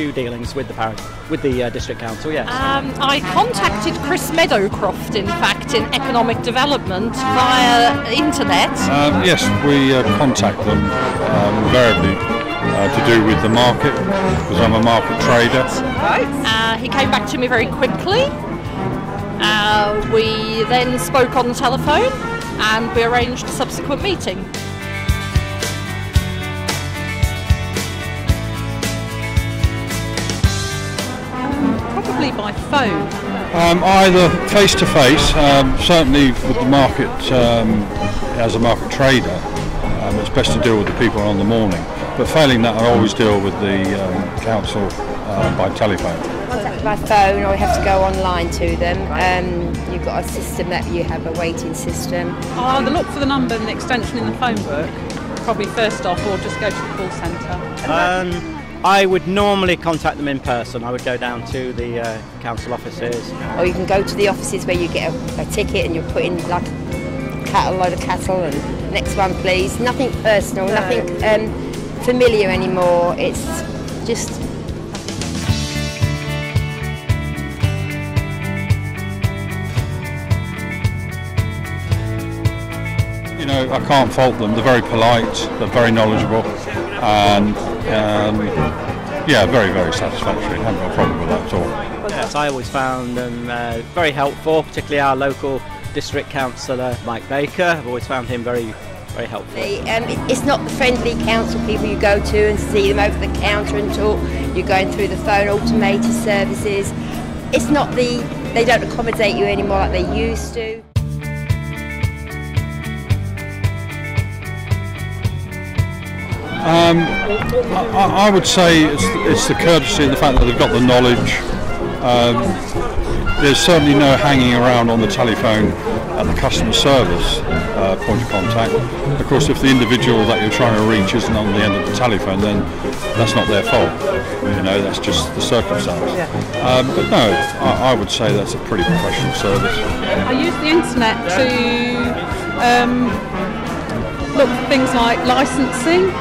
few dealings with the district council. Yes. I contacted Chris Meadowcroft, in fact, in economic development via internet. Yes, we contact them invariably to do with the market, because I'm a market trader. Right. He came back to me very quickly. We then spoke on the telephone and we arranged a subsequent meeting. Probably by phone. Either face to face, certainly with the market as a market trader, it's best to deal with the people on the morning. But failing that, I always deal with the council by telephone. Contact by phone, or you have to go online to them. You've got a system that you have, a waiting system. I'll either look for the number and the extension in the phone book, probably first off, or just go to the call centre. I would normally contact them in person. I would go down to the council offices. Or you can go to the offices where you get a ticket and you're putting like a load of cattle and next one please. Nothing personal, nothing familiar anymore. It's just... You know, I can't fault them. They're very polite, they're very knowledgeable, and yeah, very, very satisfactory. I haven't got a problem with that at all. Yes, I always found them very helpful, particularly our local district councillor, Mike Baker. I've always found him very, very helpful. It's not the friendly council people you go to and see them over the counter and talk. You're going through the phone, automated services. It's not they don't accommodate you anymore like they used to. I would say it's the courtesy and the fact that they've got the knowledge. There's certainly no hanging around on the telephone at the customer service point of contact. Of course, if the individual that you're trying to reach isn't on the end of the telephone, then that's not their fault. You know, that's just the circumstance. But no, I would say that's a pretty professional service. I use the internet to look for things like licensing.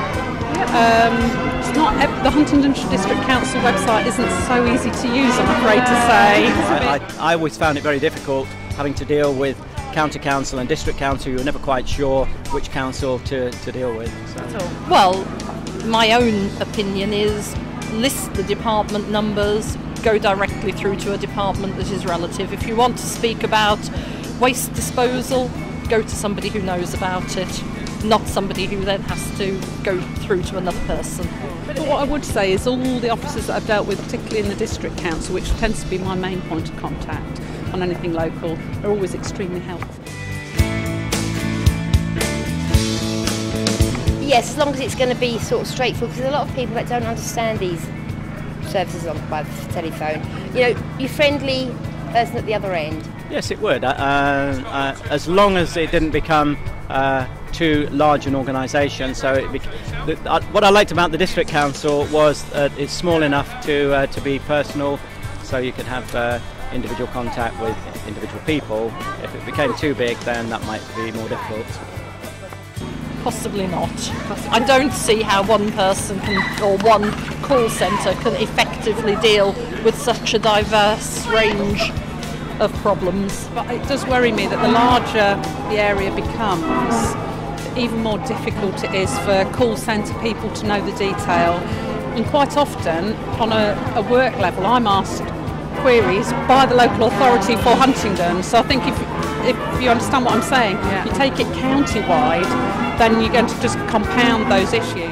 It's not the Huntingdon District Council website isn't so easy to use, I'm afraid to say. I always found it very difficult having to deal with county council and district council. You were never quite sure which council to deal with. So. Well, my own opinion is list the department numbers, go directly through to a department that is relative. If you want to speak about waste disposal, go to somebody who knows about it, not somebody who then has to go through to another person. But what I would say is all the officers that I've dealt with, particularly in the district council, which tends to be my main point of contact on anything local, are always extremely helpful. Yes, as long as it's going to be sort of straightforward, because there's a lot of people that don't understand these services by the telephone. You know, your friendly person at the other end. Yes, it would. As long as it didn't become too large an organisation. So what I liked about the district council was it's small enough to be personal, so you could have individual contact with individual people. If it became too big, then that might be more difficult. Possibly not. I don't see how one person or one call centre can effectively deal with such a diverse range of problems. But it does worry me that the larger the area becomes, even more difficult it is for call centre people to know the detail. And quite often, on a work level, I'm asked queries by the local authority for Huntingdon. So I think if you understand what I'm saying, you take it county-wide, then you're going to just compound those issues.